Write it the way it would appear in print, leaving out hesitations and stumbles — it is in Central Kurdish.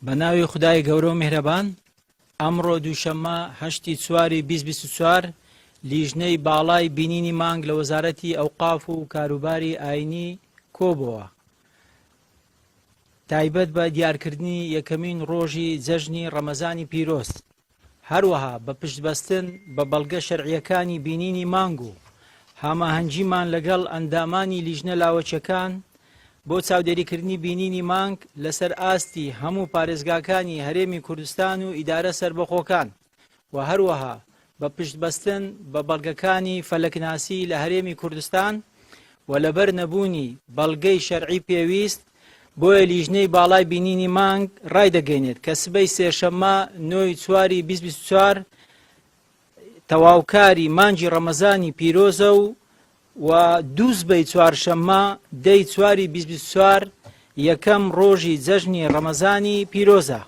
بەناوی خدای گەورە و میهرەبان ئەمڕۆ دووشەممە 8/4/2024 لیژنەی باڵای بینینی مانگ لە وەزارەتی ئەوقاف و کاروباری ئاینی کۆبووە تایبەت بە دیارکردنی یەکەمین ڕۆژی جەژنی ڕەمەزانی پیرۆز، هەروەها بە پشتبەستن بە بەڵگە شەرعیەکانی بینینی مانگ و هاماهەنگیمان لەگەڵ ئەندامانی لیژنە لاوەچەکان بۆ چاودێریکردنی بینینی مانگ لەسەر ئاستی هەموو پارێزگاکانی هەرێمی کوردستان و ئیدارە سربەخۆکان و هەروەها بە پشتبەستن بە بەڵگەکانی فەلەکناسی لە هەرێمی کوردستان و لەبەر نەبوونی بەڵگەی شەرعی پێویست بۆیە لیژنەی باڵای بینینی مانگ ڕایدەگەێنێت کە سبەی سێشەممە 9/4/2024 تەواوکاری مانگی ڕەمەزانی پیرۆزە و 2 چوارشەممە 10/4/2024 یەکەم ڕۆژی جەژنی ڕەمەزانی پیرۆزە.